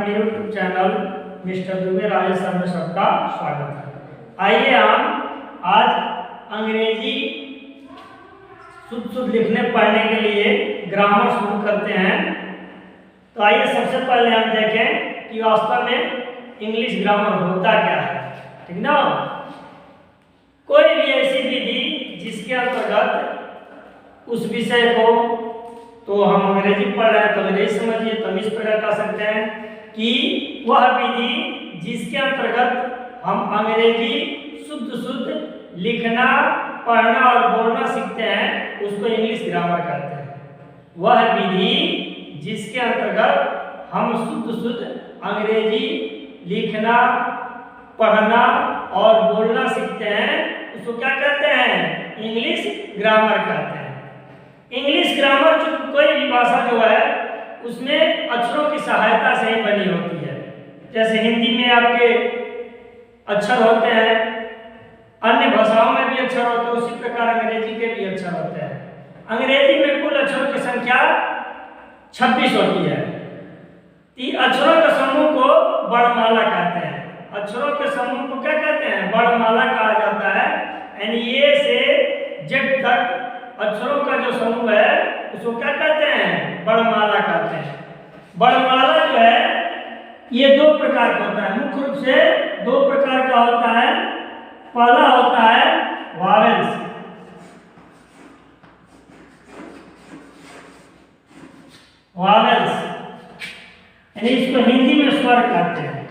हमारे YouTube channel mister Dubey Rajesh sir में सबका स्वागत है। आइए हम आज अंग्रेजी शुद्ध लिखने पढ़ने के लिए ग्रामर शुरू करते हैं। तो आइए सबसे पहले हम देखें कि वास्तव में इंग्लिश ग्रामर होता क्या है। ठीक ना, कोई भी ऐसी विधि जिसके अंतर्गत उस विषय को, तो हम अंग्रेजी पढ़ रहे हैं तो अंग्रेजी समझिए, तो हम इस प्रकार कह सकते हैं कि वह विधि जिसके अंतर्गत हम अंग्रेजी शुद्ध लिखना, पढ़ना और बोलना सीखते हैं उसको इंग्लिश ग्रामर कहते हैं। वह विधि जिसके अंतर्गत हम शुद्ध अंग्रेजी लिखना, पढ़ना और बोलना सीखते हैं उसको क्या कहते हैं? इंग्लिश ग्रामर कहते हैं। इंग्लिश ग्रामर जो कोई भी भाषा जो है उसमें अक्षरों की सहायता से ही बनी होती है। जैसे हिंदी में आपके अक्षर होते हैं, अन्य भाषाओं में भी अक्षर होते हैं, उसी प्रकार अंग्रेजी के भी अक्षर होते हैं। अंग्रेजी में कुल अक्षरों की संख्या 26 होती है। अक्षरों के समूह को वर्णमाला कहते हैं। अक्षरों के समूह को क्या कहते हैं? वर्णमाला कहा जाता है। यानी ए से जेड तक अक्षरों का जो समूह है उसको क्या कहते हैं? वर्णमाला कहते हैं। वर्णमाला जो है ये दो प्रकार का होता है, मुख्य रूप से दो प्रकार का होता है। पहला होता है वावेल्स, वावेल्स यानी इसको हिंदी में स्वर कहते हैं।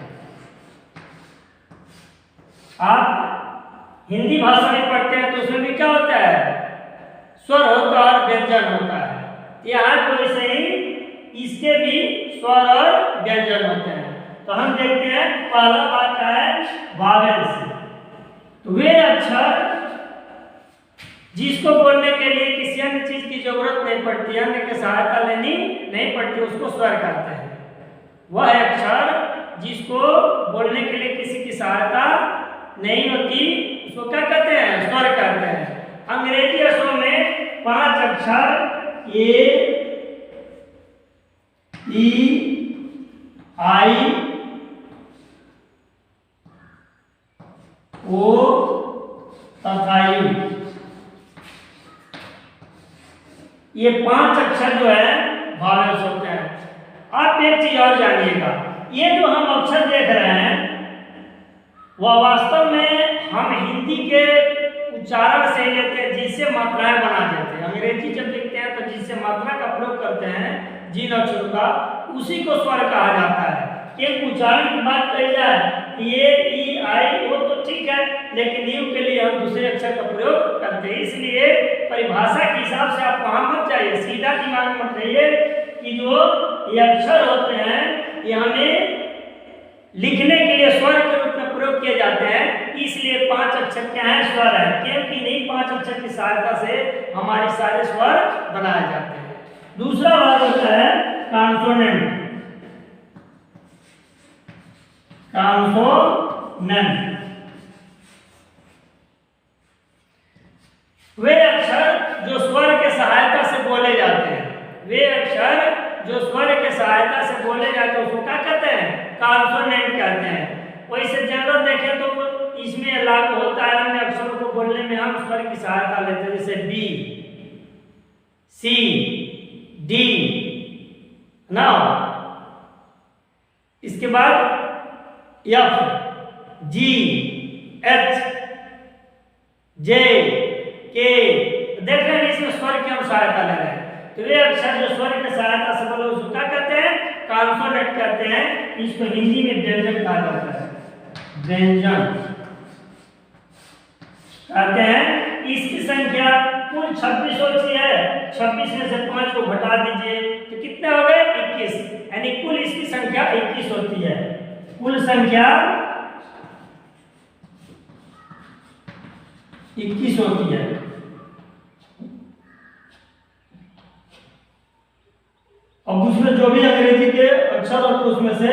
आप हिंदी भाषा में पढ़ते हैं तो उसमें भी क्या होता है? स्वर होता है और व्यंजन होता है। यहाँ तो ऐसे ही इसके भी स्वर और व्यंजन होते हैं। तो हम देखते हैं पहला बात है वावेल्स। तो वे अक्षर जिसको बोलने के लिए किसी अन्य चीज की जरूरत नहीं पड़ती, अन्य की सहायता लेनी नहीं पड़ती, उसको स्वर कहते हैं। वह अक्षर जिसको बोलने के लिए किसी की सहायता नहीं होती उसको क्या कहते हैं? स्वर कहते हैं। अंग्रेजी अक्षरों में 5 अक्षर ए, ई, आई, ओ तथा यू, ये 5 अक्षर जो है वावेल्स होते हैं। आप एक चीज और जानिएगा, ये जो हम अक्षर देख रहे हैं वह वास्तव में हम हिंदी के उच्चारण से लेते हैं, जिससे मात्राएं बना देते हैं। अंग्रेजी जब लिखते हैं तो जिससे मात्रा का प्रयोग करते हैं जिन अक्षरों का, उसी को स्वर कहा जाता है। एक उच्चारण की बात कही जाए ये ई आई वो तो ठीक है, लेकिन यू के लिए हम दूसरे अक्षर का प्रयोग करते हैं। इसलिए परिभाषा के हिसाब से आप वहां मत जाइए, सीधा दिमाग में मत रहिए कि जो ये अक्षर होते हैं ये हमें लिखने के लिए स्वर के रूप में प्रयोग किए जाते हैं। इसलिए 5 अक्षर क्या है? स्वर है। क्योंकि नहीं 5 अक्षर की सहायता से हमारे सारे स्वर बनाए जाते हैं। दूसरा बात होता है कॉन्सोनेंट। कॉन्सोनेंट वे अक्षर जो स्वर के सहायता से बोले जाते हैं। वे अक्षर जो स्वर के सहायता से बोले जाते हैं उसको क्या कहते हैं? कॉन्सोनेंट कहते हैं। वैसे जनरल देखें तो इसमें लागू होता है, अन्य अक्षरों को बोलने में हम स्वर की सहायता लेते हैं, जैसे बी, सी, डी ना, इसके बाद एफ, जी, एच, जे, के। देख रहे हैं इसमें स्वर की हम सहायता ले रहे हैं। तो वे अक्षर जो स्वर की सहायता से बोले उसको क्या कहते हैं? कॉन्सोनेंट कहते हैं। इसको हिंदी में व्यंजन कहा जाता है। व्यंजन कहते हैं। इसकी संख्या कुल 26 होती है। 26 में से 5 को घटा दीजिए तो कितने हो गए? 21। यानी कुल इसकी संख्या 21 होती है। कुल संख्या 21 होती है। अब उसमें जो भी अंग्रेजी के अक्षर होते हैं उसमें से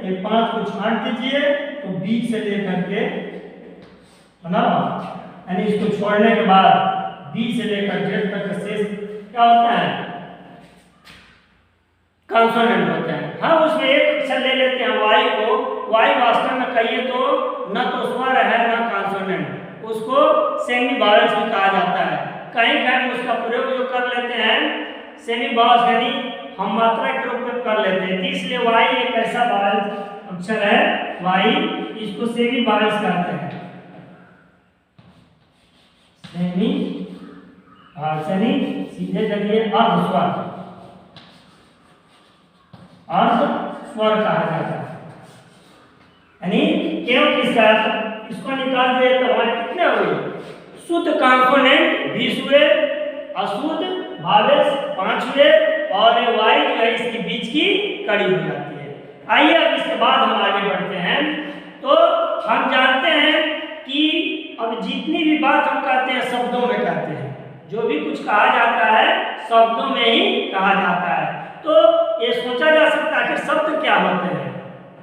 ये 5 को छांट दीजिए तो 20 से लेकर के, है ना, यानी इसको छोड़ने के बाद 20 से लेकर जेड तक का शेष क्या होता है? कॉन्सोनेंट होते हैं। हाँ, उसमें एक परीक्षण ले लेते हैं वाई को, वाई वास्तव में कहिए तो न तो स्वर है न कॉन्सोनेंट, उसको सेमी वॉवेल्स भी कहा जाता है। कहीं कहीं उसका प्रयोग जो कर लेते हैं सेमी वॉवेल्स यानी हम मात्रा के रूप में कर लेते हैं, इसलिए वाई एक ऐसा वॉवेल अक्षर है, वाई, इसको सेमी वॉवेल्स कहते हैं। सेमी यानी सीधे चलिए अर्ध स्वर, अर्ध स्वर कहा जाता है। यानी क्योंकि इसको निकाल दिए तो हमारे कितने हुए, शुद्ध कॉम्पोनेंट 20 हुए, अशुद्ध भावेश 5 हुए, और वाई जो है इसके बीच की कड़ी हो जाती है। आइए अब इसके बाद हम आगे बढ़ते हैं। तो हम जानते हैं कि अब जितनी भी बात हम कहते हैं शब्दों में कहते हैं, जो भी कुछ कहा जाता है शब्दों में ही कहा जाता है। तो ये सोचा जा सकता है कि शब्द क्या होते हैं,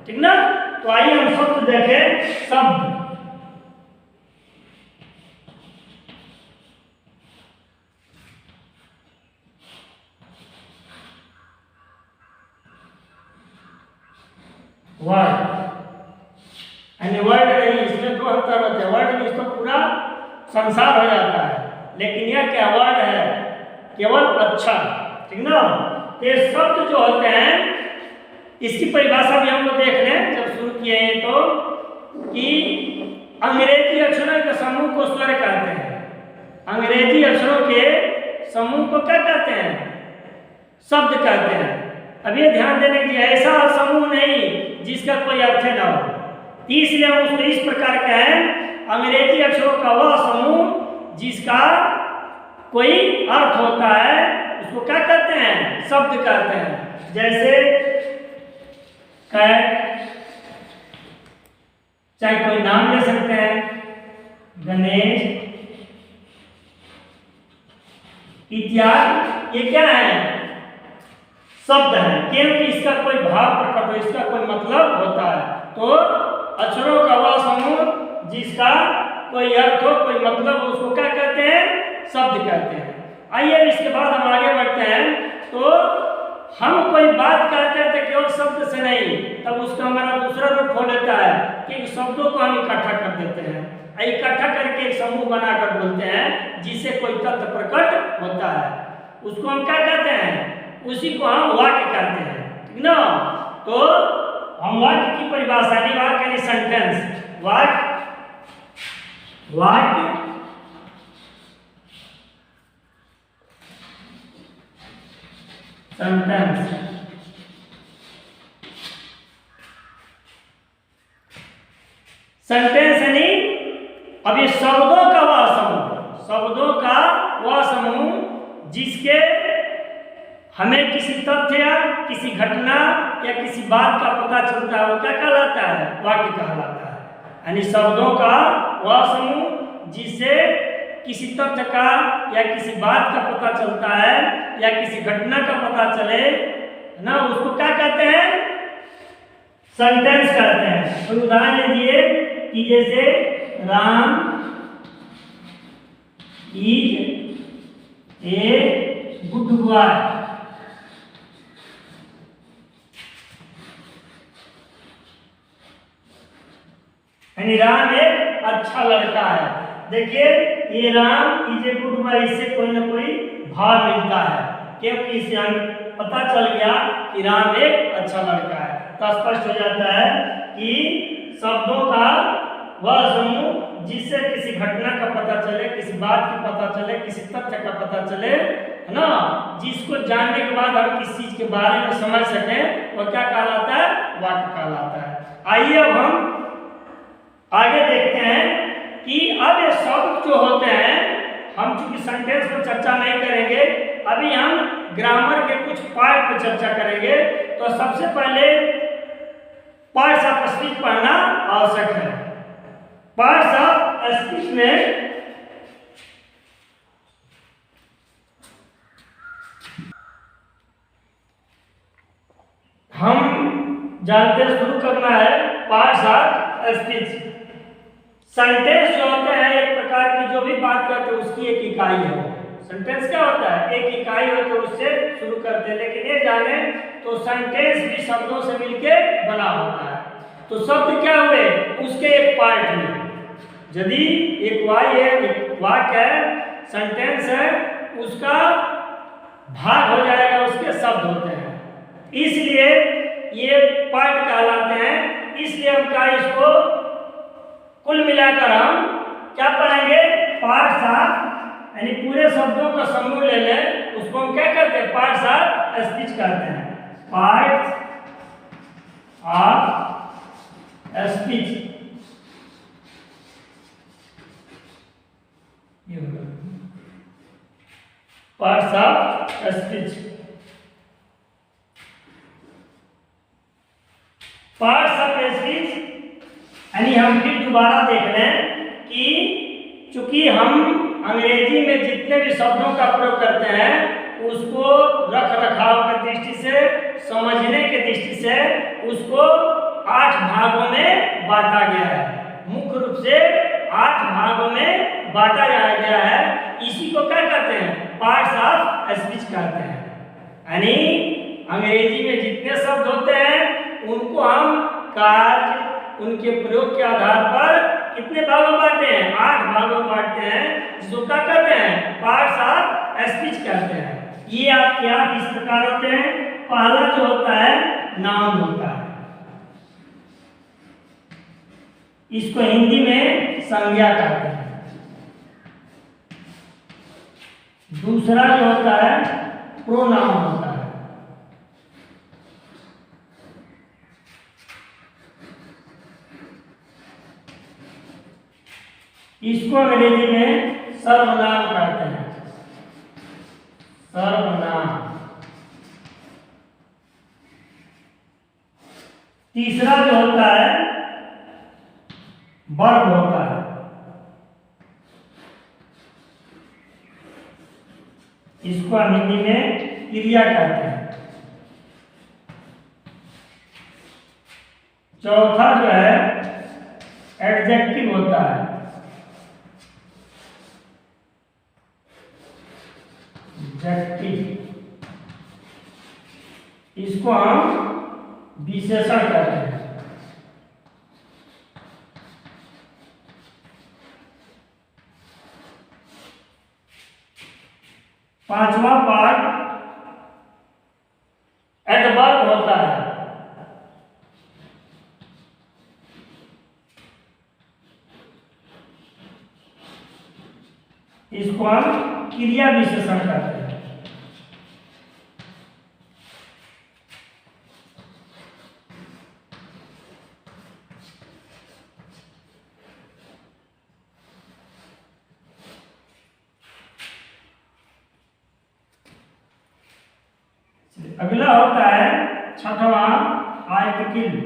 ठीक ना। तो आइए हम शब्द देखें। शब्द, वर्ड, यानी वर्ड नहीं, इसमें दो अंतर होते हैं। वर्ड में इसको पूरा संसार हो जाता है, लेकिन यह क्या वर्ड है, केवल अक्षर, ठीक ना। ये शब्द जो होते हैं इसकी परिभाषा भी हम लोग देख लें जब शुरू किए हैं तो, कि अंग्रेजी अक्षरों के समूह को स्वर कहते हैं। अंग्रेजी अक्षरों के समूह को क्या कहते हैं, शब्द कहते हैं। अब ये ध्यान देने की ऐसा समूह नहीं जिसका कोई अर्थ ना हो, इसलिए हम उसको इस प्रकार कहें, अंग्रेजी अक्षरों का वह समूह जिसका कोई अर्थ होता है उसको क्या कहते हैं, शब्द कहते हैं। जैसे कैट, चाहे कोई नाम ले सकते हैं, गणेश इत्यादि, ये क्या है, शब्द है, क्योंकि इसका कोई भाव प्रकट हो, इसका कोई मतलब होता है। तो अक्षरों का वह समूह जिसका कोई अर्थ हो, कोई मतलब हो, उसको क्या कहते हैं, शब्द कहते हैं। आइए इसके बाद हम आगे बढ़ते हैं। तो हम कोई बात कहते हैं तो केवल शब्द से नहीं, तब उसका हमारा दूसरा रूप हो लेता है कि शब्दों को हम इकट्ठा कर देते हैं, इकट्ठा करके एक समूह बनाकर बोलते हैं जिससे कोई तथ्य प्रकट होता है, उसको हम क्या कहते हैं, उसी को हम वाक्य कहते हैं, ठीक ना। तो हम वाक्य की परिभाषा नहीं, वाक्य यानी सेंटेंस, वाक्य सेंटेंस, सेंटेंस यानी अब ये शब्दों का वह समूह, शब्दों का वह समूह जिसके हमें किसी तथ्य या किसी घटना या किसी बात का पता चलता है, वो क्या कहलाता है, वाक्य कहलाता है। यानी शब्दों का वह समूह जिससे किसी तथ्य का या किसी बात का पता चलता है या किसी घटना का पता चले ना, उसको क्या कहते हैं, सेंटेंस कहते हैं। तो उदाहरण लीजिए कि जैसे Ram is a good boy, यानी राम एक अच्छा लड़का है। देखिए ये Ram is a good boy, इससे कोई ना कोई भाव मिलता है, क्योंकि इससे हमें पता चल गया कि राम एक अच्छा लड़का है। तो स्पष्ट हो जाता है कि शब्दों का वह समूह जिससे किसी घटना का पता चले, किसी बात की पता चले, किसी तथ्य का पता चले, है ना, जिसको जानने के बाद हम किसी चीज के बारे में समझ सकें, वो क्या कहलाता है, वाक्य कहलाता है। आइए अब हम आगे देखते हैं कि अब ये शब्द जो होते हैं, हम चूंकि सेंटेंस पर चर्चा नहीं करेंगे, अभी हम ग्रामर के कुछ पार्ट पर चर्चा करेंगे। तो सबसे पहले पार्ट्स ऑफ स्पीच पढ़ना आवश्यक है। पार्ट्स ऑफ स्पीच में हम जानते शुरू करना है पार्ट्स ऑफ स्पीच। सेंटेंस जो होते हैं एक प्रकार की जो भी बात करते हैं उसकी एक इकाई है। सेंटेंस क्या होता है, एक इकाई हो तो उससे शुरू करते हैं। लेकिन ये जाने तो सेंटेंस भी शब्दों से मिलके बना होता है। तो शब्द क्या हुए, उसके एक पार्ट में। यदि एक वाक्य है, सेंटेंस है, उसका भाग हो जाएगा, उसके शब्द होते हैं, इसलिए ये पार्ट कहलाते हैं। इसलिए हम क्या इसको कुल मिलाकर हम क्या पढ़ेंगे, पार्ट्स ऑफ, यानी पूरे शब्दों का समूह ले लें, उसको हम क्या कहते हैं, पार्ट्स ऑफ स्पीच कहते हैं। Parts of speech, parts of speech. Parts of speech यानी हम फिर दोबारा देख लें कि चूंकि हम अंग्रेजी में जितने भी शब्दों का प्रयोग करते हैं उसको रख रखाव की दृष्टि से, समझने की दृष्टि से उसको 8 भागों में बांटा गया है। मुख्य रूप से 8 भागों में बांटा गया है। इसी को क्या कहते हैं, पार्ट्स ऑफ स्पीच कहते हैं। यानी अंग्रेजी में जितने शब्द होते हैं उनको हम कार्य, उनके प्रयोग के आधार पर कितने भागों में बांटते हैं, 8 भागों में बांटते हैं, जिसको क्या कहते हैं, पार्ट्स ऑफ स्पीच कहते हैं। ये आपके यहाँ किस प्रकार होते हैं। पहला जो होता है नाउन होता है, इसको हिंदी में संज्ञा कहते हैं। दूसरा जो होता है प्रोनाउन होता है, इसको अंग्रेजी में सर्वनाम कहते हैं। सर्वनाम। तीसरा जो होता है वर्ब होता है, इसको हम हिंदी में क्रिया कहते हैं। चौथा जो है एडजेक्टिव होता है, एडजेक्टिव, इसको हम विशेषण कहते हैं। पांचवा पार्ट एडवर्ब होता है, इसको हम क्रिया विशेषण कहते हैं। अगला होता है छठवां आर्टिकल।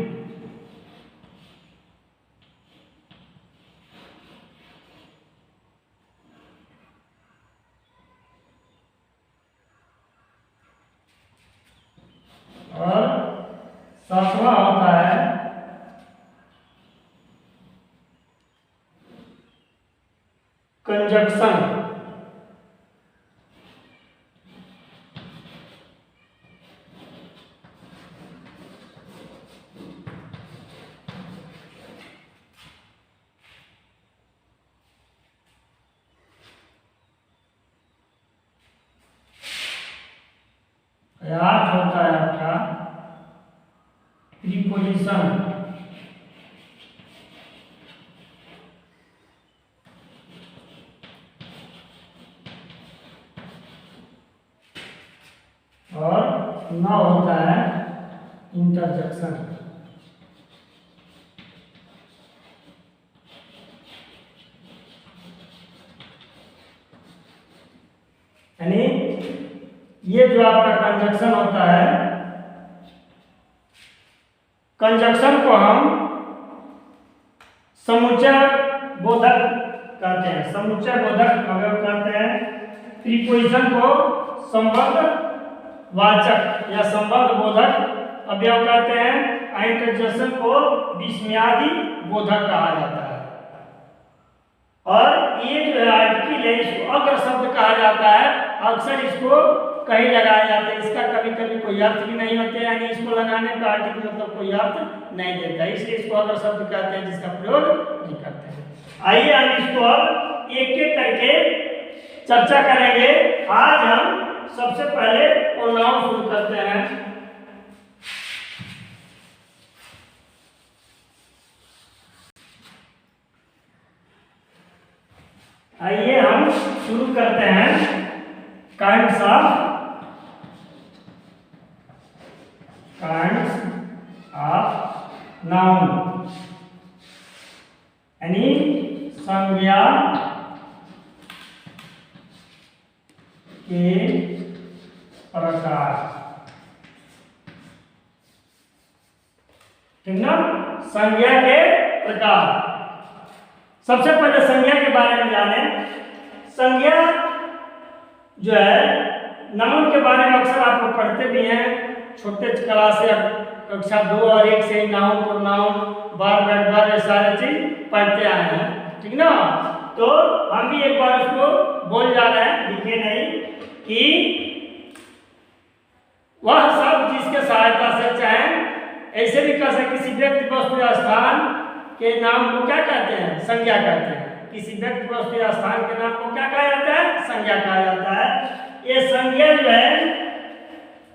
और सातवां होता है कंजक्शन। आठ होता है आपका प्रीपोजिशन। और 9 होता है इंटरजेक्शन। यानी ये जो आपका कंजक्शन होता है, कंजक्शन को हम समुच्चय बोधक कहते हैं। समुच्चय बोधक अवयव कहते हैं। प्रीपोजिशन को संबंध वाचक या संबंध बोधक अवयव कहते हैं। इंटरजेक्शन को विस्मयादि बोधक कहा जाता है। और ये जो है आर्टिकल है, इसको अग्र शब्द कहा जाता है। अक्सर इसको कहीं लगाया जाता है, इसका कभी कभी कोई अर्थ भी नहीं होते, यानी इसको लगाने का आर्टिकल मतलब कोई अर्थ नहीं देता, इसलिए इसको अग्र शब्द कहते हैं, जिसका प्रयोग नहीं करते हैं। आइए हम इसको अब एक एक करके चर्चा करेंगे। आज हम सबसे पहले प्रोनाउन शुरू करते हैं। आइए हम शुरू करते हैं काइंड्स ऑफ नाउन, यानी संज्ञा के प्रकार। ठीक ना, संज्ञा के प्रकार। सबसे पहले संज्ञा के बारे में जाने। संज्ञा जो है नाउन के बारे में अक्सर आप लोग पढ़ते भी हैं, छोटे क्लास से कक्षा 2 और 1 से नाउन प्रोनाउन वर्ब एडवर्ब सारे चीज पढ़ते आए हैं। ठीक ना, तो हम भी एक बार उसको बोल जा रहे हैं, लिखे नहीं, कि वह सब जिसके सहायता से, चाहे ऐसे भी कह सकते किसी व्यक्ति वस्तु या स्थान के नाम को क्या कहते हैं, संज्ञा कहते हैं। किसी व्यक्ति वस्तु या स्थान के नाम को क्या कहा जाता है, संज्ञा कहा जाता है। ये संज्ञा जो है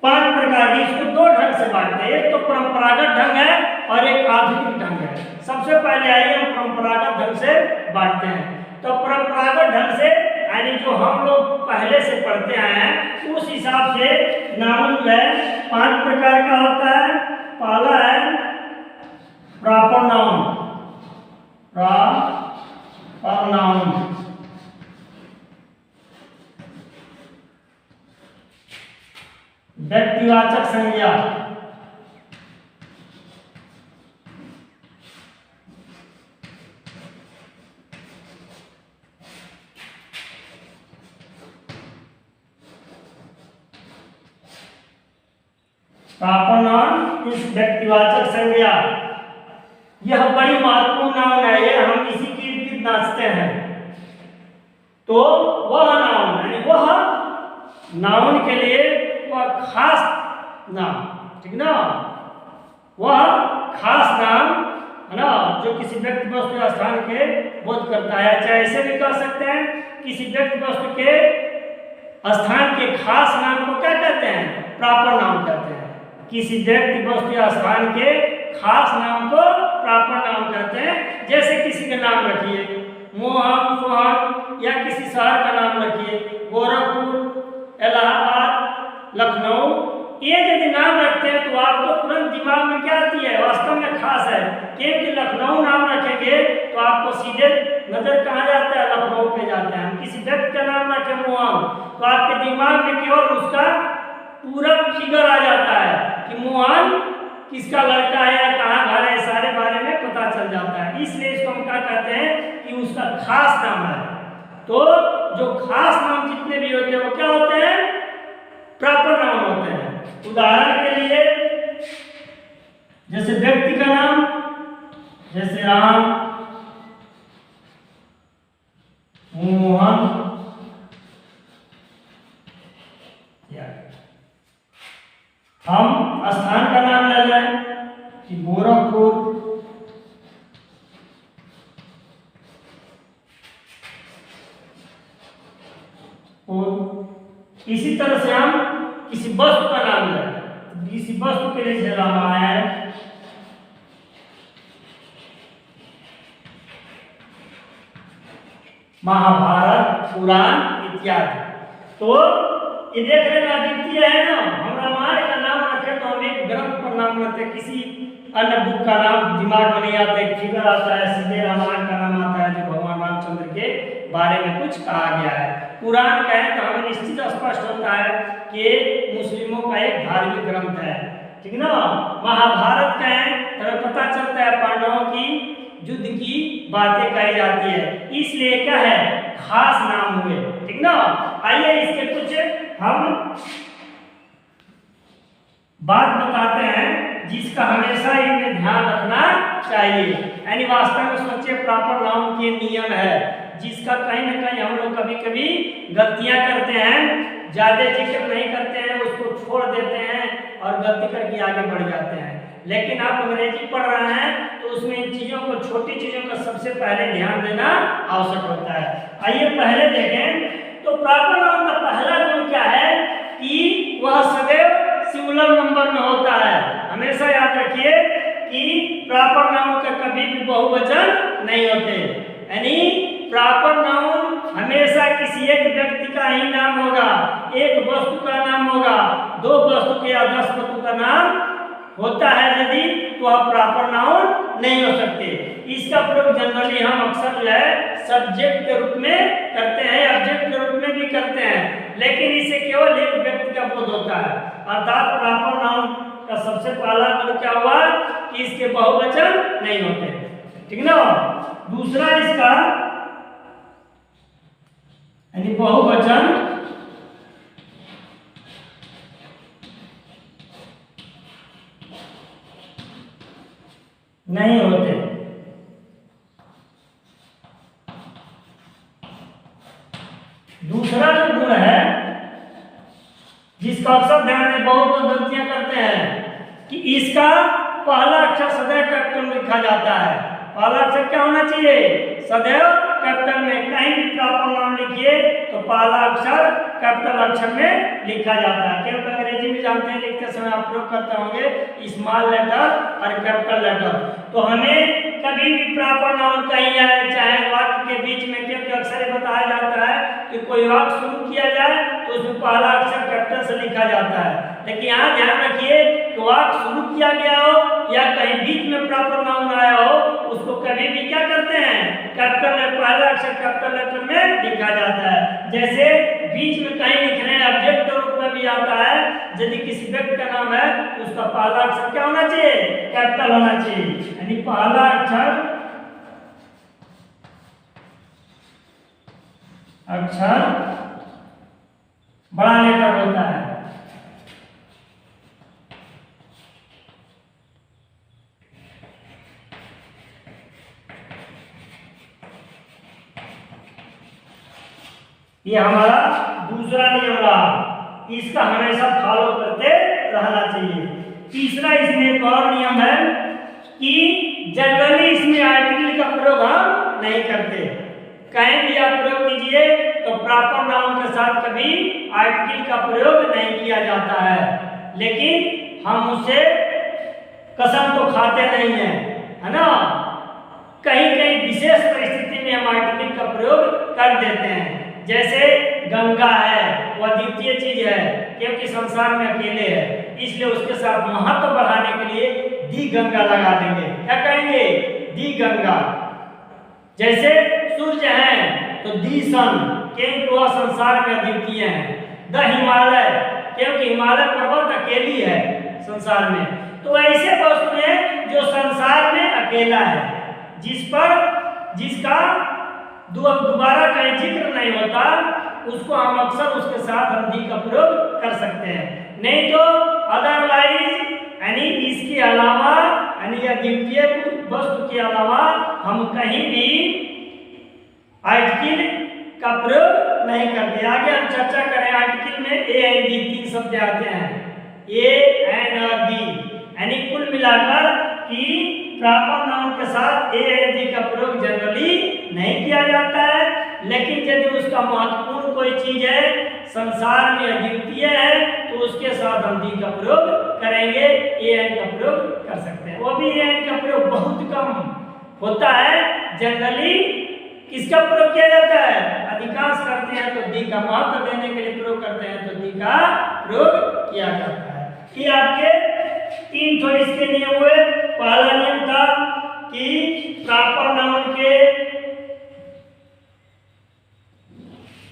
5 प्रकार की, इसको 2 ढंग से बांटते हैं, एक तो परंपरागत ढंग है और एक आधुनिक ढंग है। सबसे पहले आइए हम परंपरागत ढंग से बांटते हैं। तो परंपरागत ढंग से यानी जो हम लोग पहले से पढ़ते आए हैं, उस हिसाब से नाउन जो है 5 प्रकार का होता है। पहला है प्रॉपर नाउन, प्रॉपर नाउन। व्यक्तिवाचक संज्ञा, प्रॉपर नाउन इस व्यक्तिवाचक संज्ञा, यह बड़ी महत्वपूर्ण नाउन है। ये हम इसी की इर्द नाचते हैं, तो वह नाउन यानी वह नाउन के लिए वह खास नाम, ठीक ना, वह खास नाम है ना, जो किसी व्यक्ति वस्तु या स्थान के बोध करता है। चाहे ऐसे भी कह सकते हैं, किसी व्यक्ति वस्तु के स्थान के खास नाम को क्या कहते हैं, प्रॉपर नाउन कहते हैं। किसी व्यक्ति वस्तु या स्थान के खास नाम को प्रॉपर नाउन कहते हैं। जैसे किसी का नाम रखिए मोहन, सोहन, या किसी शहर का नाम रखिए गोरखपुर, इलाहाबाद, लखनऊ। ये यदि नाम रखते हैं तो आपको तुरंत दिमाग में क्या आती है, वास्तव में खास है। क्योंकि लखनऊ नाम रखेंगे तो आपको सीधे नजर कहाँ जाता है, लखनऊ पे जाता है। किसी व्यक्ति का नाम रखे मोहन, तो आपके दिमाग में केवल उसका पूरा फिगर आ जाता है कि मोहन किसका लड़का है या कहाँ घर है, सारे बारे में पता चल जाता है। इसलिए इसको हम क्या कहते हैं कि उसका खास नाम है। तो जो खास नाम जितने भी होते हैं वो क्या होते हैं, प्रॉपर नाम होते हैं। उदाहरण के लिए जैसे व्यक्ति का नाम, जैसे राम, मोहन, हम स्थान का नाम ले लें कि गोरखपुर, और इसी तरह से हम किसी वस्तु का नाम लें, किसी वस्तु के लिए रामायण, महाभारत, पुराण इत्यादि। तो ये देख लेना द्वितीय है ना, हम रामायण का नाम रखें तो हम एक ग्रंथ पर नाम रखते हैं, किसी अन्य बुक का नाम दिमाग में नहीं आता, एक फिगर आता है, सीधे रामायण का नाम आता है जो भगवान रामचंद्र के बारे में कुछ कहा गया है। पुराण कहें तो हमें निश्चित स्पष्ट होता है कि मुस्लिमों का एक धार्मिक ग्रंथ है, ठीक ना। महाभारत कहें तो हमें पता चलता है पांडवों की युद्ध की बातें कही जाती है, इसलिए क्या है, खास नाम हुए, ठीक ना। आइए इसके कुछ हम बात बताते हैं जिसका हमेशा इनमें ध्यान रखना चाहिए। यानी वास्तव में सोचिए प्रॉपर नाउन के नियम है, जिसका कहीं ना कहीं हम लोग कभी कभी गलतियां करते हैं, ज्यादा जिक्र नहीं करते हैं, उसको छोड़ देते हैं और गलती करके आगे बढ़ जाते हैं। लेकिन आप अंग्रेजी पढ़ रहे हैं तो उसमें इन चीजों को, छोटी चीजों का सबसे पहले ध्यान देना आवश्यक होता है। आइए पहले देखें तो प्रॉपर नाउन का पहला गुण क्या है कि वह सदैव सिंगुलर नंबर में होता है। हमेशा याद रखिए कि प्रॉपर नाउन का कभी भी बहुवचन नहीं होते, यानी प्रॉपर नाउन हमेशा किसी एक व्यक्ति का ही नाम होगा, एक वस्तु का नाम होगा, दो वस्तु के या 10 वस्तु का नाम होता है यदि, तो आप प्रॉपर नाउन नहीं हो सकते। इसका प्रयोग जनरली हम अक्सर जो है सब्जेक्ट के रूप में करते हैं, ऑब्जेक्ट के रूप में भी करते हैं, लेकिन इसे केवल एक व्यक्ति का बोध होता है। अर्थात प्रॉपर नाउन का सबसे पहला गुण क्या हुआ कि इसके बहुवचन नहीं होते, ठीक ना। दूसरा इसका यानी बहुवचन नहीं होते। दूसरा जो गुण है जिसका अक्सर ध्यान में बहुत लोग गलतियां करते हैं कि इसका पहला अक्षर सदैव कैपिटल में लिखा जाता है। पहला अक्षर क्या होना चाहिए? सदैव कैपिटल में। कहीं भी प्रॉपर नाउन लिखिए तो पहला अक्षर कैपिटल अक्षर में लिखा जाता है। क्योंकि अंग्रेजी में जानते हैं लिखते समय आप प्रयोग करते होंगे स्मॉल लेटर और कैपिटल लेटर। तो हमें कभी भी प्रॉपर नाउन कहीं आए चाहे वाक्य के बीच में, क्योंकि अक्सर ये बताया जाता है कि कोई वाक्य शुरू किया जाए तो उसमें पहला अक्षर कैपिटल से लिखा जाता है, लेकिन यहाँ ध्यान रखिए कि वाक्य शुरू किया गया हो या कहीं बीच में प्रॉपर नाउन आया हो, उसको कभी भी क्या करते हैं? कैपिटल में, पहला अक्षर कैपिटल लेटर में लिखा जाता है। जैसे बीच में कहीं लिख रहे हैं ऑब्जेक्ट के रूप में भी आता है, यदि किसी व्यक्ति का नाम है तो उसका पहला अक्षर क्या होना चाहिए? कैपिटल होना चाहिए, यानी पहला अक्षर बड़ा लेटर होता है। ये हमारा दूसरा नियम रहा, इसका हमेशा फॉलो करते रहना चाहिए। तीसरा इसमें एक और नियम है कि जनरली इसमें आर्टिकल का प्रयोग हम नहीं करते। कहीं भी आप प्रयोग कीजिए तो प्रॉपर नाउन के साथ कभी आर्टिकल का प्रयोग नहीं किया जाता है, लेकिन हम उससे कसम तो खाते नहीं है, है ना। कहीं कहीं विशेष परिस्थिति में हम आर्टिकल का प्रयोग कर देते हैं। जैसे गंगा है, वह द्वितीय चीज है क्योंकि संसार में अकेले है, इसलिए उसके साथ महत्व बढ़ाने के लिए दी गंगा लगा देंगे। क्या कहेंगे? दी गंगा। जैसे सूर्य है तो दी सन, क्योंकि वह संसार में अद्वितीय है। द हिमालय, क्योंकि हिमालय पर्वत अकेली है संसार में। तो ऐसे वस्तु है जो संसार में अकेला है, जिसका दोबारा कहीं जिक्र नहीं होता, उसको हम अक्सर उसके साथ हम दी का प्रयोग कर सकते हैं। नहीं तो अदरवाइज यानी इसके अलावा यानी या द्वितीय वस्तु के अलावा हम कहीं भी आर्टिकल का प्रयोग नहीं करते। आगे हम चर्चा करें, आर्टिकल में ए एंड दी तीन शब्द आते हैं, ए एंड और दी, यानी कुल मिलाकर कि प्रॉपर नाउन के साथ ए एंड दी का प्रयोग जनरली नहीं किया जाता है, लेकिन यदि उसका महत्वपूर्ण कोई चीज है, संसार में अद्वितीय है, तो उसके साथ हम दी का प्रयोग करेंगे, ए एंड का प्रयोग कर सकते हैं। वो भी ए एंड का प्रयोग बहुत कम होता है। जनरली किसका प्रयोग किया जाता है? अधिकांश करते हैं तो दी का महत्व देने के लिए प्रयोग करते हैं, तो दी का प्रयोग किया जाता है। ये आपके तीन तो इसके नियम हुए। पहला नियम था कि प्रॉपर नाउन के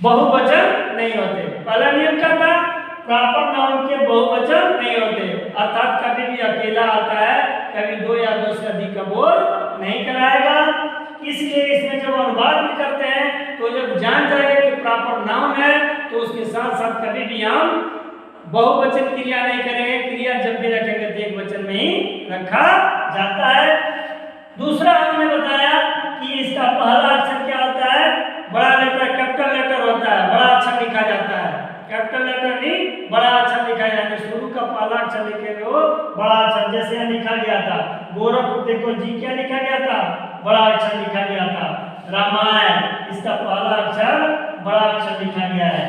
बहुवचन नहीं होते। पहला नियम क्या था? प्रॉपर नाउन के बहुवचन नहीं होते, अर्थात कभी भी अकेला आता है, कभी दो या दो से अधिक का बोध नहीं कराएगा। इसलिए इसमें जब अनुवाद भी करते हैं तो जब जान जाएगा कि प्रॉपर नाउन है तो उसके साथ साथ कभी भी हम बहुवचन क्रिया नहीं करेंगे। क्रिया जब भी रखेंगे तो एक वचन में ही रखा जाता है। दूसरा हमने बताया कि इसका पहला अक्षर क्या होता है? लिखा जाता है, कैपिटल लेटर नहीं बड़ा अक्षर लिखा जाता है। शुरू का पहला अक्षर लिखेंगे वो बड़ा अक्षर, जैसे यहाँ लिखा गया था गोरखपुर, देखो जी क्या लिखा गया था, बड़ा अक्षर लिखा गया था। रामायण, इसका पहला अक्षर बड़ा अक्षर लिखा गया है।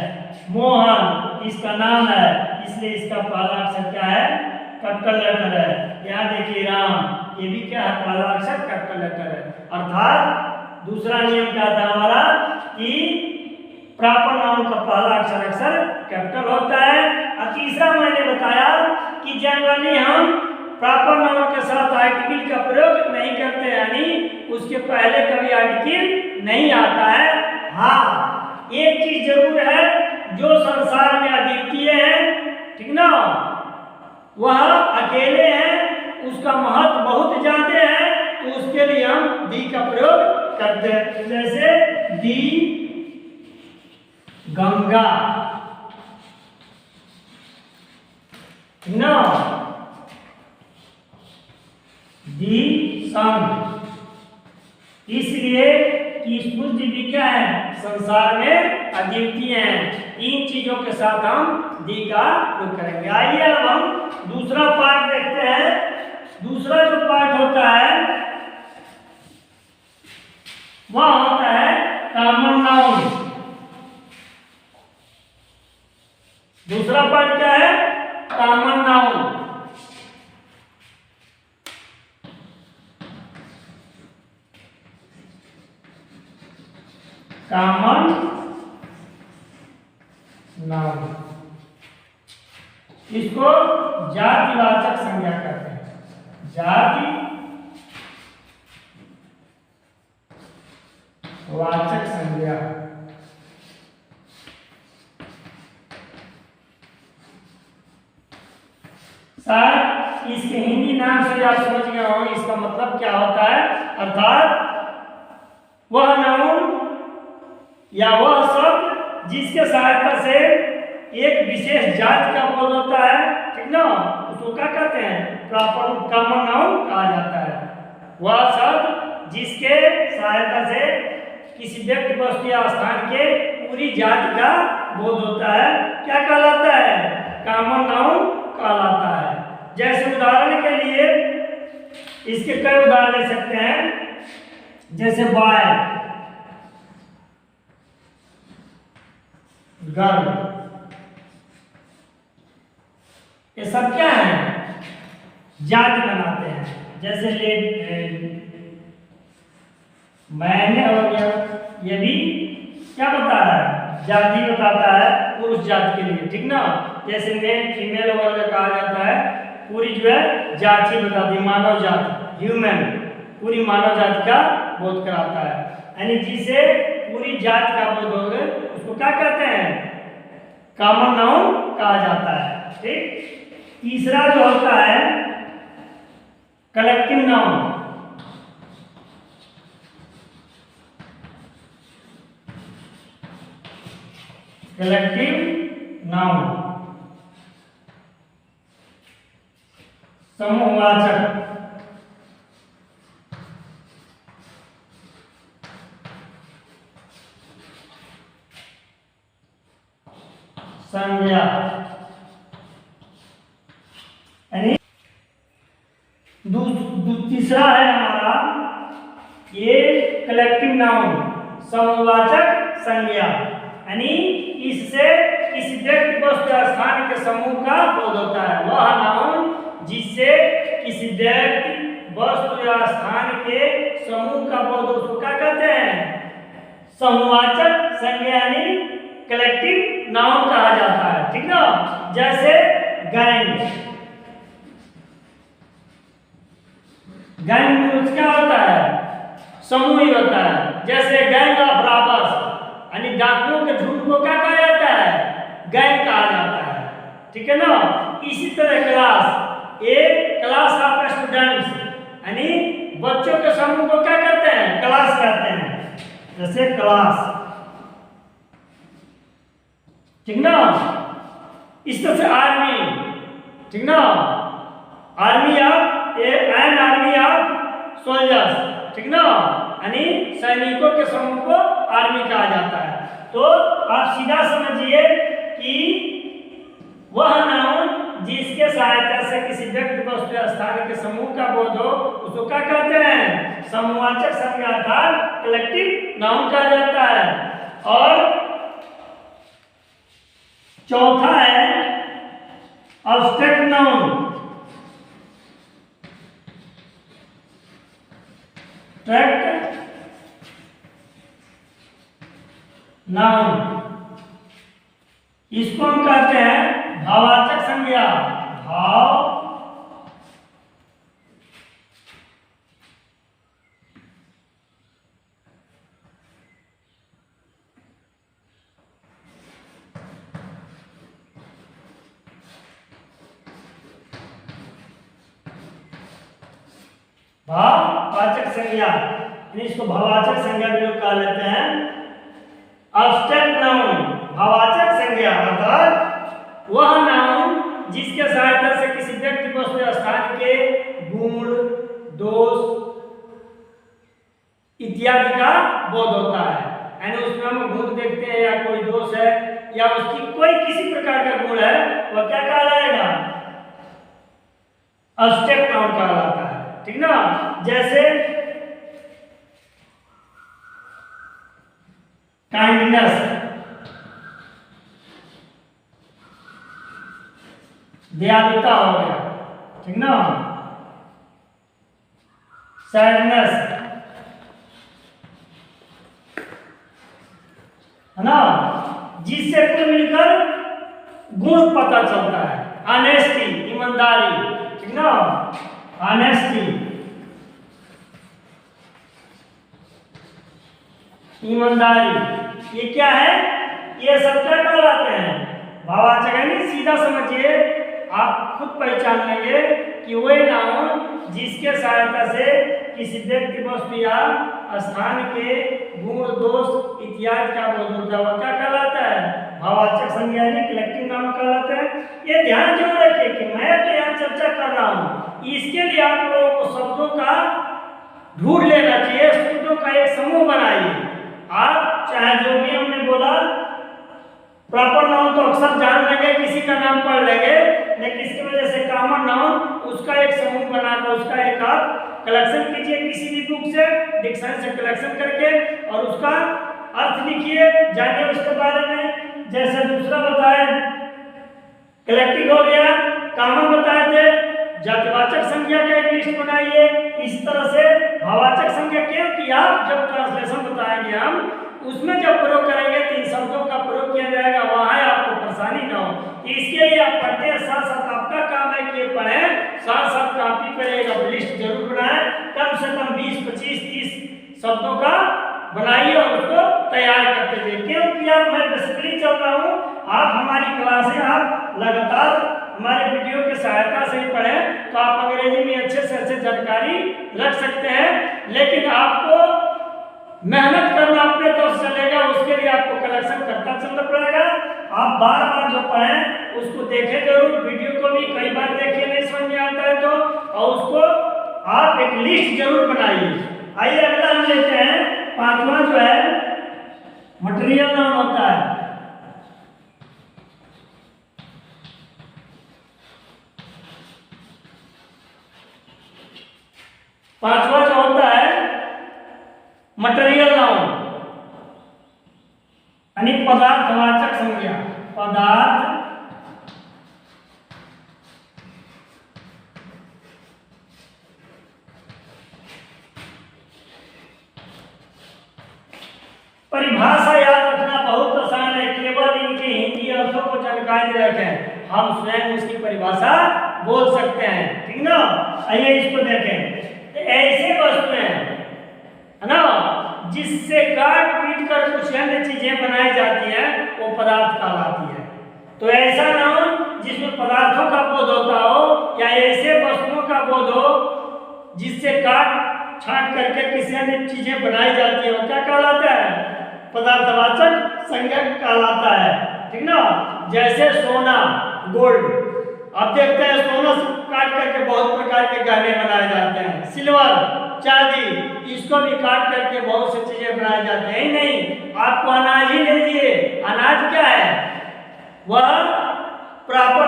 मोहन इसका नाम है, इसलिए इसका पहला अक्षर क्या है, कैपिटल लेटर है। यहाँ देखिए राम, ये भी क्या है, पहला अक्षर कैपिटल लेटर है। अर्थात दूसरा नियम क्या था हमारा कि प्रॉपर नाउन का पहला अक्षर अक्सर कैपिटल होता है। और तीसरा मैंने बताया कि जनरली हम प्रॉपर नाउन के साथ आर्टिकल का प्रयोग नहीं करते, यानी उसके पहले कभी आर्टिकल नहीं आता है। हाँ, एक चीज जरूर है, जो संसार में अद्वितीय है, ठीक ना, वह अकेले हैं, उसका महत्व बहुत ज्यादा है, तो उसके लिए हम दी का प्रयोग करते हैं। जैसे दी गंगा, ना, दी संग, इसलिए कि सूर्य भी क्या है, संसार में अद्वितीय हैं। इन चीजों के साथ हम दी का प्रयोग करेंगे। आइए अब हम दूसरा पार्ट देखते हैं। दूसरा जो पार्ट होता है वह होता है कॉमन नाउन। दूसरा पार्ट क्या है, कॉमन नाउन। कॉमन नाउन, इसको जातिवाचक संज्ञा कहते हैं। जाति वाचक संज्ञा। सर इसके हिंदी नाम से आप समझ गए होंगे इसका मतलब क्या होता है। अर्थात वह नाउन या वह शब्द जिसके सहायता से एक विशेष जाति का बोध होता है, ठीक ना, उसको क्या कहते हैं, प्रॉपर कॉमन नाउन कहा जाता है। वह शब्द जिसके सहायता से किसी व्यक्ति, वस्तु या स्थान के पूरी जाति का बोध होता है, क्या कहलाता है, कॉमन नाउन कहलाता है। जैसे उदाहरण के लिए इसके कई उदाहरण ले सकते हैं, जैसे बॉय, गर्ल, ये सब क्या है, जाति बनाते हैं। जैसे मैंने हो गया, ये भी क्या बता रहा है, जाति बताता है पुरुष जाति के लिए, ठीक ना। जैसे मेल फीमेल वगैरह कहा जाता है, पूरी जो है जाति बताती है, मानव जाति, ह्यूमन, पूरी मानव जाति का बोध कराता है। यानी जिसे पूरी जाति का बोध हो गए उसको क्या कहते हैं, कॉमन नाउन कहा जाता है। ठीक। तीसरा जो होता है कलेक्टिव नाउन। कलेक्टिव नाउन समूहवाचक। संज्ञा, यानी तीसरा है हमारा ये कलेक्टिव नाउन समूहवाचक संज्ञा, यानी इससे किसी व्यक्ति वस्तु या स्थान के समूह का बोध होता है। वह नाउन जिससे किसी व्यक्ति वस्तु या स्थान के समूह का बोध, उसको क्या कहते हैं, समूहवाचक संज्ञा यानी कलेक्टिव नाउन कहा जाता है। ठीक ना। जैसे गैंग, गैंग में क्या होता है, समूह ही होता है। जैसे गैंग ऑफ रॉबर्स, यानी डाकुओं के झुंड को क्या कहा जाता है, गैंग कहा जाता है। ठीक है ना। इसी तरह क्लास, एक क्लास ऑफ स्टूडेंट्स, यानी बच्चों के समूह को क्या कहते हैं, क्लास कहते हैं। जैसे क्लास, ठीक ना। इस तरह से आर्मी, ठीक ना, army of an army of soldiers, ठीक ना, यानी सैनिकों के समूह को आर्मी कहा जाता है। तो आप सीधा समझिए कि वह नाउन जिसके सहायता से किसी व्यक्ति वस्तु या स्थान के समूह का बोध हो उसको क्या कहते हैं? समूहवाचक संज्ञा अर्थात कलेक्टिव नाउन कहा जाता है। और चौथा है एब्स्ट्रैक्ट नाउन। एब्स्ट्रैक्ट नाउन इसको हम कहते हैं भाववाचक संज्ञा। भाव भाववाचक संज्ञा, इसको भाववाचक संज्ञा भी लोग कह लेते हैं। एब्स्ट्रैक्ट नाउन भाववाचक संज्ञा अर्थात वह नाउन जिसके सहायता से किसी व्यक्ति वस्तु या स्थान के गुण, दोष इत्यादि का बोध होता है। यानी उसमें हम गुण देखते हैं या कोई दोष है या उसकी कोई किसी प्रकार का गुण है, वह क्या कहलाएगा? एब्स्ट्रैक्ट नाउन कहलाता है। ठीक ना? जैसे काइंडनेस, दयालुता हो गया। ठीक ना? सैडनेस है ना, जिससे कुल मिलकर गुण पता चलता है। ऑनेस्टी ईमानदारी। ठीक ना? ऑनेस्टी ईमानदारी, ये क्या है? ये सब क्या कहलाते हैं? भाववाचक। यानी सीधा समझिए, आप खुद पहचान लेंगे कि वही नाउन जिसके सहायता से किसी व्यक्ति वस्तु या स्थान के गुण, दोष इत्यादि का बोध होता है, वह क्या कहलाता है? भाववाचक संज्ञा यानी कलेक्टिव नाउन कहलाते हैं। ये ध्यान जरूर रखिए कि मैं तो यहाँ चर्चा कर रहा हूँ, इसके लिए आप लोगों को शब्दों का ढूंढ लेना चाहिए, शब्दों का एक समूह बनाइए। आप चाहे जो भी हमने बोला प्रॉपर नाउन तो अक्सर जान लेंगे, किसी का नाम पढ़ लेंगे, लेकिन इसकी वजह से कॉमन नाउन उसका एक समूह बनाकर उसका एक आप कलेक्शन कीजिए किसी भी बुक से, डिक्शनरी से कलेक्शन करके, और उसका अर्थ लिखिए, जानिए उसके बारे में। जैसे दूसरा बताए कलेक्टिव हो गया, कॉमन बताए थे, जातिवाचक संज्ञा का एक लिस्ट बनाइए। इस तरह से भाववाचक संज्ञा क्यों कि आप जब ट्रांसलेशन बताएंगे हम उसमें जब प्रयोग करेंगे तो इन शब्दों का प्रयोग किया जाएगा, वहां आपको परेशानी ना हो। इसके लिए आप पढ़ते हैं, साथ साथ आपका काम है कि पढ़ें, साथ साथ कॉपी पर एक लिस्ट जरूर बनाएं, कम से कम 20, 25, 30 शब्दों का बनाइए और उसको तैयार करते रहिए। क्योंकि आप मैं बेसिकली चल रहा हूँ, आप हमारी क्लासें आप लगातार हमारे वीडियो की सहायता से ही पढ़ें तो आप अंग्रेजी में अच्छे से अच्छे जानकारी रख सकते हैं। लेकिन आपको मेहनत करना अपने तरफ से चलेगा, उसके लिए आपको कलेक्शन करता चलना पड़ेगा। आप बार बार जो पढ़ें उसको देखें जरूर, वीडियो को भी कई बार देखिए, नहीं समझ में आता है तो, और उसको आप एक लिस्ट जरूर बनाइए। आइए अगला हम लेते हैं, पांचवा जो है मटेरियल नाउन होता है। पांचवा जो होता है मटेरियल नाउन यानी पदार्थवाचक संज्ञा। पदार्थ परिभाषा याद रखना बहुत आसान है, केवल इनके हिंदी अर्थों को जानकारी रखें, हम स्वयं उसकी परिभाषा बोल सकते हैं। ठीक ना? आइए इसको देखें। ऐसे वस्तुएं है ना जिससे काट पीट कर कुछ अन्य चीजें बनाई जाती हैं, वो पदार्थ कहलाती है। तो ऐसा नाउन जिसमें पदार्थों का बोध होता हो या ऐसे वस्तुओं का बोध हो जिससे काट छाट करके किसी अन्य चीजें बनाई जाती है, वो क्या कहलाता है? पदार्थवाचक संज्ञा कहलाता है। ठीक ना? जैसे सोना, गोल्ड, आप देखते हैं सोना काट करके बहुत प्रकार के गहने बनाए जाते हैं। सिल्वर चादी, इसको भी काट करके बहुत सी चीजें बनाए जाते हैं। नहीं, आपको अनाज ही लीजिए, अनाज क्या है, वह प्रॉपर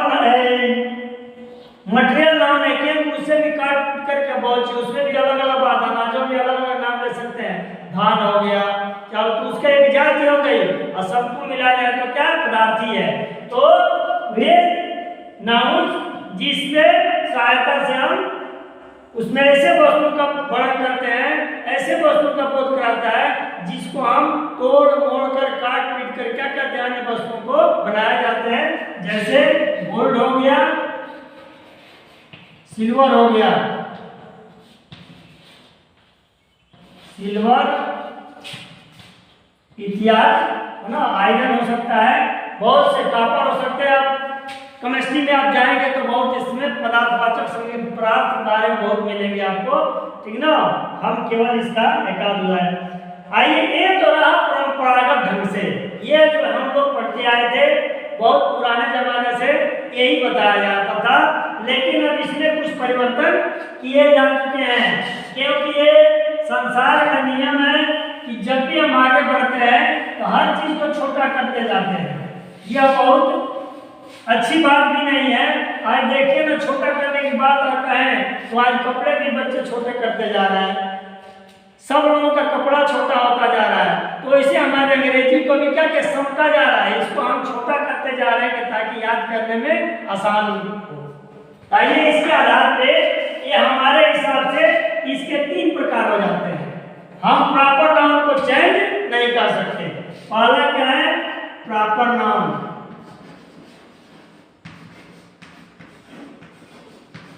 मटेरियल नाम है कि उससे भी काट करके बहुत चीज, उसमें भी अलग अलग बात, अनाजों में अलग अलग नाम ले सकते हैं। धान हो गया, क्या तो उसका एक जाति हो गई, और सबको मिलाया जाए तो क्या पदार्थी है। तो वे नाउन जिससे सहायता से हम उसमें ऐसे वस्तु का वर्णन करते हैं, ऐसे वस्तु का बोध कराता है जिसको हम तोड़ मोड़ कर काट पीट कर क्या कहते हैं, अन्य वस्तुओं को बनाए जाते हैं। जैसे गोल्ड हो गया, सिल्वर हो गया, सिल्वर इत्यादि है ना, आयरन हो सकता है, बहुत से कॉपर हो सकते हैं। आप केमिस्ट्री में आप जाएंगे तो बहुत इसमें पदार्थवाचक संयुक्त पदार्थ के बारे में बहुत मिलेंगे आपको, ठीक ना। हम केवल इसका एकाध उदाहरण। आइए, ये तो रहा परंपरागत ढंग से, ये जो हम लोग पढ़ते आए थे बहुत पुराने जमाने से यही बताया जाता था, लेकिन अब इसमें कुछ परिवर्तन किए जा चुके हैं, क्योंकि ये संसार का नियम है कि जब भी हम आगे बढ़ते हैं तो हर चीज को छोटा करते जाते हैं। यह बहुत अच्छी बात भी नहीं है। आज देखिए ना, छोटा करने की बात आता है तो आज कपड़े भी बच्चे छोटे करते जा रहे हैं, सब लोगों का कपड़ा छोटा होता जा रहा है। तो इसे हमारे अंग्रेजी को भी क्या के समझता जा रहा है, इसको हम छोटा करते जा रहे हैं ताकि याद करने में आसान हो। आइए, इसके आधार पे ये हमारे हिसाब से इसके 3 प्रकार हो जाते हैं। हम प्रॉपर नाउन को चेंज नहीं कर सकते। पहला क्या है, प्रॉपर नाउन,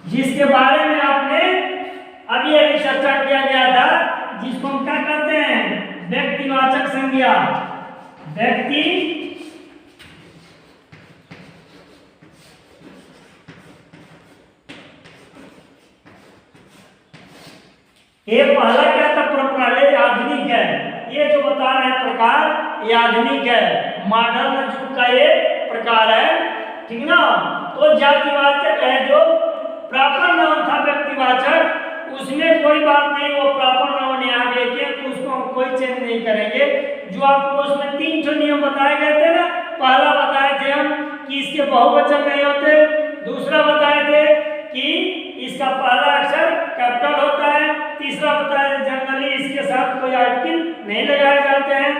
जिसके बारे में आपने अभी अभी चर्चा किया गया था, जिसको हम क्या कहते हैं, व्यक्तिवाचक संज्ञा। व्यक्ति ये पहला क्या था, परंपरागत, आधुनिक है। ये जो बता रहे हैं प्रकार, ये आधुनिक है, मॉडर्न युग का ये प्रकार है, ठीक ना। तो जातिवाचक है, जो प्रॉपर नाउन था व्यक्तिवाचक, उसमें कोई बात नहीं, वो प्रॉपर नाउन है आगे के, तो उसको हम कोई चेंज नहीं करेंगे। जो आपको उसमें 3 नियम बताए गए थे ना, पहला बताए थे हम कि इसके बहुवचन नहीं होते, दूसरा बताए थे कि इसका पहला अक्षर कैपिटल होता है, तीसरा बताया जनरली इसके साथ कोई आर्टिकल नहीं लगाए जाते हैं,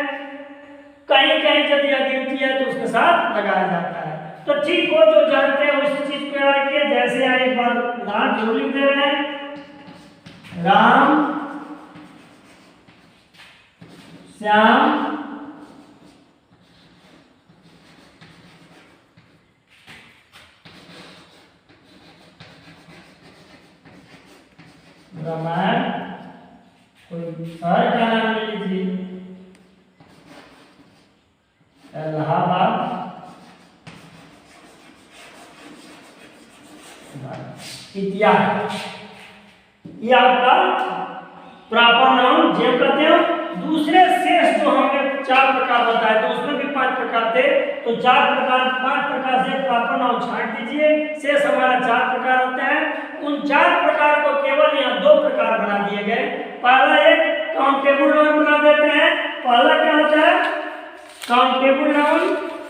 कहीं कहीं यदि अद्वितीय है तो उसके साथ लगाया जाता है। तो ठीक हो, जो जानते हैं उस चीज को याद रखिए। जैसे एक बार उदाहरण जरूर लिख दे रहे हैं, राम श्याम रामायण, कोई शहर का नाम ले लीजिए, इलाहाबाद, इत्यादि। ये आपका प्रॉपर नाउन जो कहते हैं। दूसरे शेष जो हमने 4 प्रकार बताए, तो उसमें भी 5 प्रकार थे, तो 5 प्रकार से प्रॉपर नाउन छांट दीजिए, शेष हमारा 4 प्रकार होते हैं। उन 4 प्रकार को केवल यहाँ 2 प्रकार बना दिए गए। पहला एक काउंटेबल नाउन बना देते हैं। पहला क्या होता है, काउंटेबल नाउन,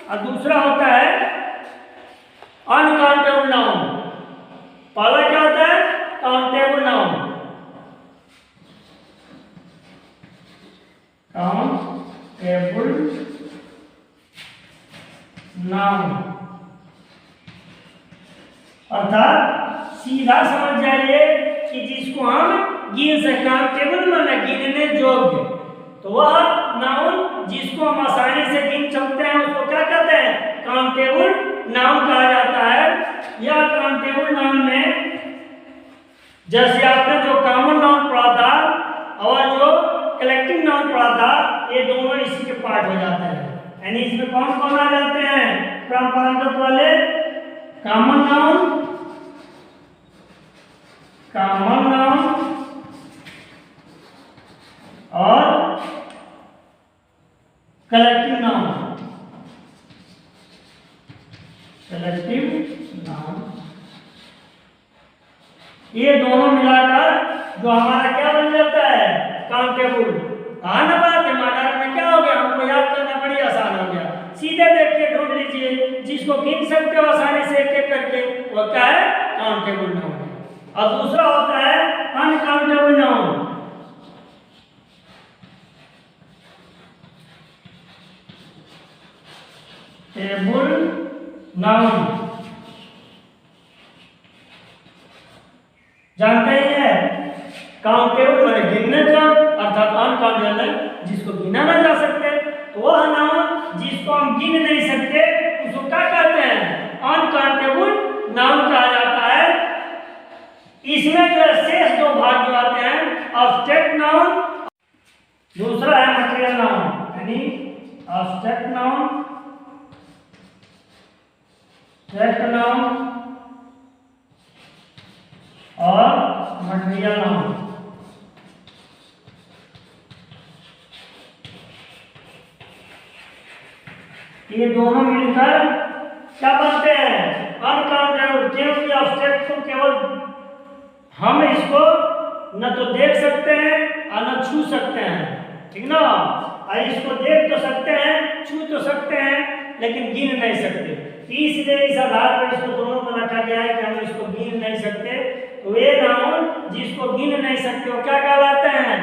और दूसरा होता है अनकाउंटेबल नाउन। पहला क्या होता है, काउंटेबल नाउन, काउंटेबल नाउन अर्थात सीधा समझ जाइए कि जिसको हम गिन सकते हैं। काउंटेबल माने गिनने योग्य, तो वह नाउन जिसको हम आसानी से गिन सकते हैं उसको क्या कहते हैं, काउंटेबल नाउन कहा जाता है। यह काउंटेबल नाउन में जैसे आपने जो कॉमन नाउन पढ़ा था और जो कलेक्टिव नाउन पढ़ा था, ये दोनों इसी के पार्ट हो जाते हैं। यानी इसमें कौन कौन आ जाते हैं, परंपरागत वाले कॉमन नाउन, कॉमन नाउन और कलेक्टिव नाउन, कलेक्टिव नाउन। ये दोनों मिलाकर जो हमारा क्या बन हो जाता है काउंटेबल। हाँ ना बात है, मॉडर्न में क्या हो गया, हमको याद करना बड़ी आसान हो गया। सीधे देखिए ढूंढ लीजिए, जिसको गिन सकते हो आसानी से एक एक करके, वो क्या है, काउंटेबल नाउन है। और दूसरा होता है अनकाउंटेबल नाउन। टेबल नाउन जानते ही है, काउंटेबल माने गिनने का, अर्थात अनकाउंटेबल जिसको गिना ना जा सकते, तो वह नाउन जिसको हम गिन नहीं सकते उसको क्या कहते हैं, अनकाउंटेबल नाउन कहा जाता है। इसमें जो शेष दो भाग जो आते हैं, एब्स्ट्रैक्ट नाउन, दूसरा है मटेरियल नाउन, यानी एब्स्ट्रैक्ट नाउन, एब्स्ट्रैक्ट नाउन और मटेरियल नाउन। ये दोनों मिलकर क्या बनते हैं, अनकाउंटेबल। क्योंकि एब्स्ट्रैक्ट को केवल हम इसको न तो देख सकते हैं और न छू सकते हैं, ठीक ना। और इसको देख तो सकते हैं, छू तो सकते हैं, लेकिन गिन नहीं सकते। इसलिए इस आधार पर इसको दोनों को रखा गया है कि हम इसको गिन नहीं सकते। तो वे नाउन जिसको गिन नहीं सकते वो क्या कहलाते हैं,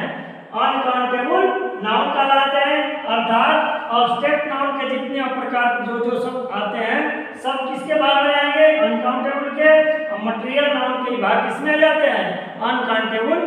अनकाउंटेबल नाउन कहलाते हैं। अर्थात एब्स्ट्रैक्ट नाउन के जितने प्रकार जो सब आते हैं, सब किसके भाग में आएंगे, अनकाउंटेबल के। और मटेरियल नाउन के भाग किसमें आ जाते हैं, अनकाउंटेबल